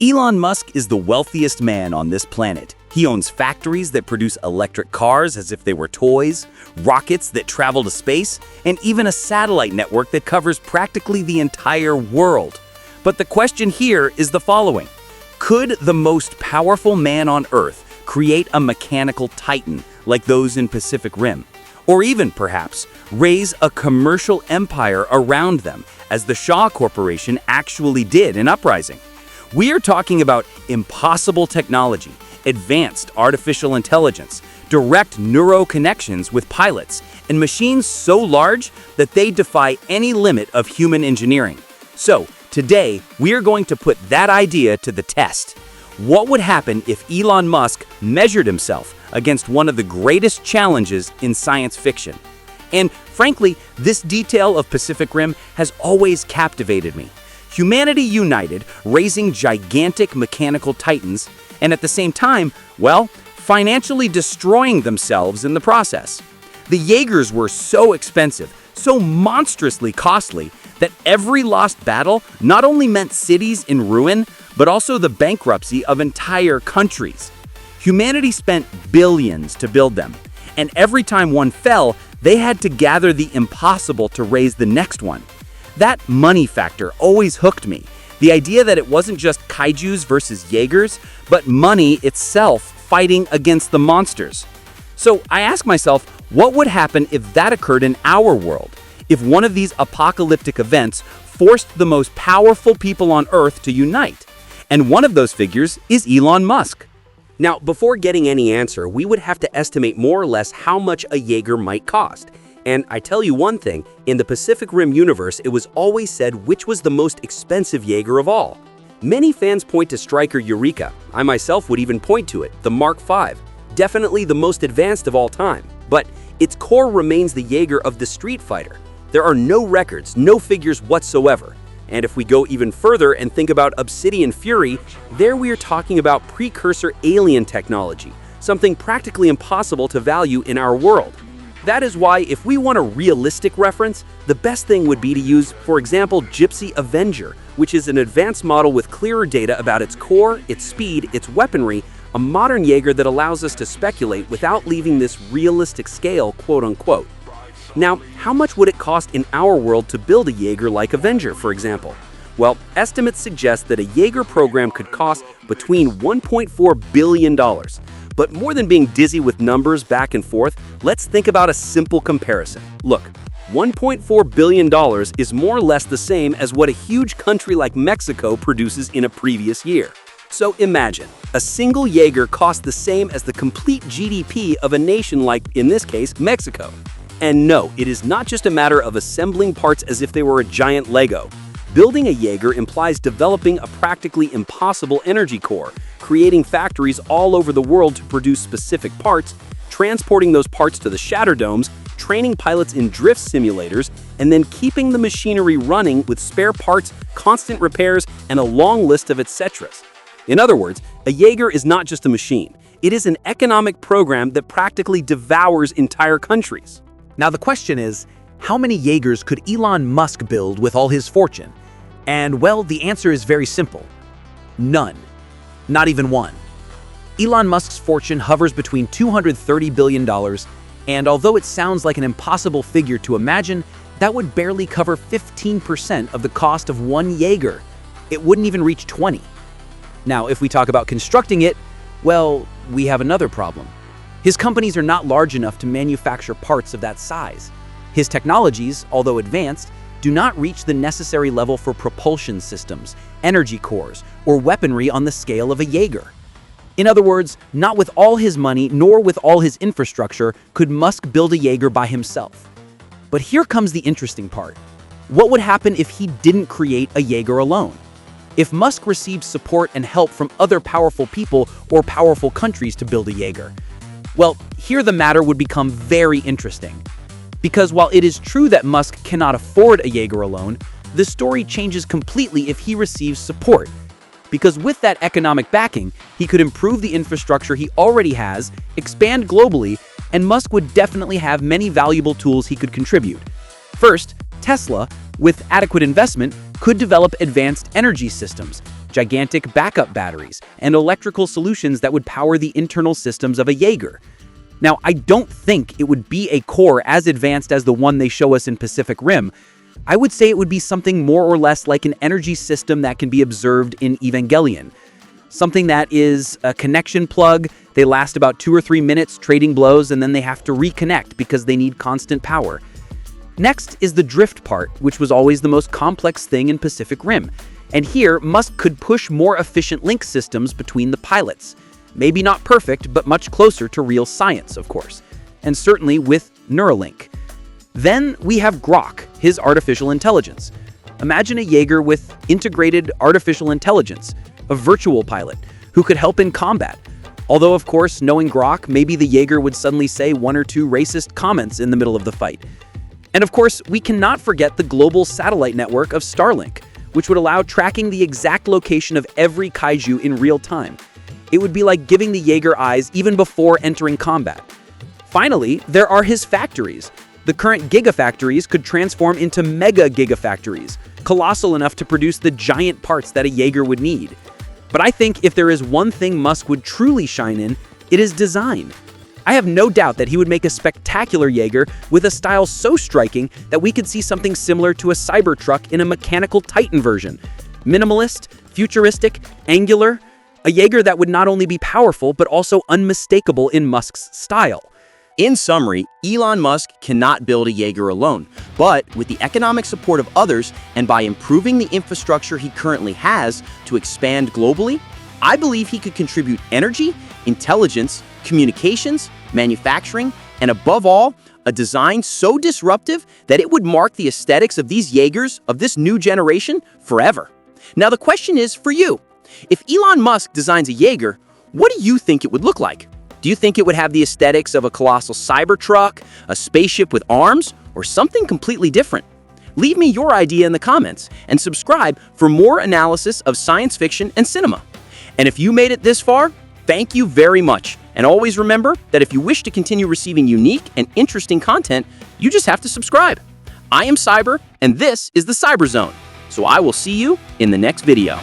Elon Musk is the wealthiest man on this planet. He owns factories that produce electric cars as if they were toys, rockets that travel to space, and even a satellite network that covers practically the entire world. But the question here is the following. Could the most powerful man on Earth create a mechanical titan like those in Pacific Rim? Or even, perhaps, raise a commercial empire around them, as the Shaw Corporation actually did in Uprising? We are talking about impossible technology, advanced artificial intelligence, direct neuro connections with pilots, and machines so large that they defy any limit of human engineering. So, today, we are going to put that idea to the test. What would happen if Elon Musk measured himself against one of the greatest challenges in science fiction? And frankly, this detail of Pacific Rim has always captivated me. Humanity united, raising gigantic mechanical titans, and at the same time, well, financially destroying themselves in the process. The Jaegers were so expensive, so monstrously costly, that every lost battle not only meant cities in ruin, but also the bankruptcy of entire countries. Humanity spent billions to build them, and every time one fell, they had to gather the impossible to raise the next one. That money factor always hooked me. The idea that it wasn't just kaijus versus Jaegers, but money itself fighting against the monsters. So I ask myself, what would happen if that occurred in our world? If one of these apocalyptic events forced the most powerful people on Earth to unite? And one of those figures is Elon Musk. Now, before getting any answer, we would have to estimate more or less how much a Jaeger might cost. And I tell you one thing, in the Pacific Rim universe, it was always said which was the most expensive Jaeger of all. Many fans point to Striker Eureka. I myself would even point to it, the Mark V. Definitely the most advanced of all time. But its core remains the Jaeger of the Street Fighter. There are no records, no figures whatsoever. And if we go even further and think about Obsidian Fury, there we are talking about precursor alien technology, something practically impossible to value in our world. That is why, if we want a realistic reference, the best thing would be to use, for example, Gipsy Avenger, which is an advanced model with clearer data about its core, its speed, its weaponry, a modern Jaeger that allows us to speculate without leaving this realistic scale, quote-unquote. Now, how much would it cost in our world to build a Jaeger like Avenger, for example? Well, estimates suggest that a Jaeger program could cost between $1.4 billion. But more than being dizzy with numbers back and forth, let's think about a simple comparison. Look, $1.4 billion is more or less the same as what a huge country like Mexico produces in a previous year. So imagine, a single Jaeger costs the same as the complete GDP of a nation like, in this case, Mexico. And no, it is not just a matter of assembling parts as if they were a giant Lego. Building a Jaeger implies developing a practically impossible energy core, creating factories all over the world to produce specific parts, transporting those parts to the shatter domes, training pilots in drift simulators, and then keeping the machinery running with spare parts, constant repairs, and a long list of etceteras. In other words, a Jaeger is not just a machine. It is an economic program that practically devours entire countries. Now the question is, how many Jaegers could Elon Musk build with all his fortune? And well, the answer is very simple. None. Not even one. Elon Musk's fortune hovers between $230 billion, and although it sounds like an impossible figure to imagine, that would barely cover 15% of the cost of one Jaeger. It wouldn't even reach 20. Now, if we talk about constructing it, well, we have another problem. His companies are not large enough to manufacture parts of that size. His technologies, although advanced, do not reach the necessary level for propulsion systems, energy cores, or weaponry on the scale of a Jaeger. In other words, not with all his money nor with all his infrastructure could Musk build a Jaeger by himself. But here comes the interesting part. What would happen if he didn't create a Jaeger alone? If Musk received support and help from other powerful people or powerful countries to build a Jaeger? Well, here the matter would become very interesting. Because while it is true that Musk cannot afford a Jaeger alone, the story changes completely if he receives support. Because with that economic backing, he could improve the infrastructure he already has, expand globally, and Musk would definitely have many valuable tools he could contribute. First, Tesla, with adequate investment, could develop advanced energy systems, gigantic backup batteries, and electrical solutions that would power the internal systems of a Jaeger. Now, I don't think it would be a core as advanced as the one they show us in Pacific Rim. I would say it would be something more or less like an energy system that can be observed in Evangelion. Something that is a connection plug. They last about 2 or 3 minutes trading blows, and then they have to reconnect because they need constant power. Next is the drift part, which was always the most complex thing in Pacific Rim. And here, Musk could push more efficient link systems between the pilots. Maybe not perfect, but much closer to real science, of course. And certainly with Neuralink. Then we have Grok, his artificial intelligence. Imagine a Jaeger with integrated artificial intelligence, a virtual pilot, who could help in combat. Although, of course, knowing Grok, maybe the Jaeger would suddenly say 1 or 2 racist comments in the middle of the fight. And of course, we cannot forget the global satellite network of Starlink, which would allow tracking the exact location of every kaiju in real time. It would be like giving the Jaeger eyes even before entering combat. Finally, there are his factories. The current gigafactories could transform into mega gigafactories, colossal enough to produce the giant parts that a Jaeger would need. But I think if there is one thing Musk would truly shine in, it is design. I have no doubt that he would make a spectacular Jaeger with a style so striking that we could see something similar to a Cybertruck in a mechanical Titan version. Minimalist, futuristic, angular, a Jaeger that would not only be powerful but also unmistakable in Musk's style. In summary, Elon Musk cannot build a Jaeger alone, but with the economic support of others and by improving the infrastructure he currently has to expand globally, I believe he could contribute energy, intelligence, communications, manufacturing, and above all, a design so disruptive that it would mark the aesthetics of these Jaegers of this new generation forever. Now the question is for you, if Elon Musk designs a Jaeger, what do you think it would look like? Do you think it would have the aesthetics of a colossal Cybertruck, a spaceship with arms, or something completely different? Leave me your idea in the comments and subscribe for more analysis of science fiction and cinema. And if you made it this far, thank you very much. And always remember that if you wish to continue receiving unique and interesting content, you just have to subscribe. I am Cyber, and this is the Cyber Zone. So I will see you in the next video.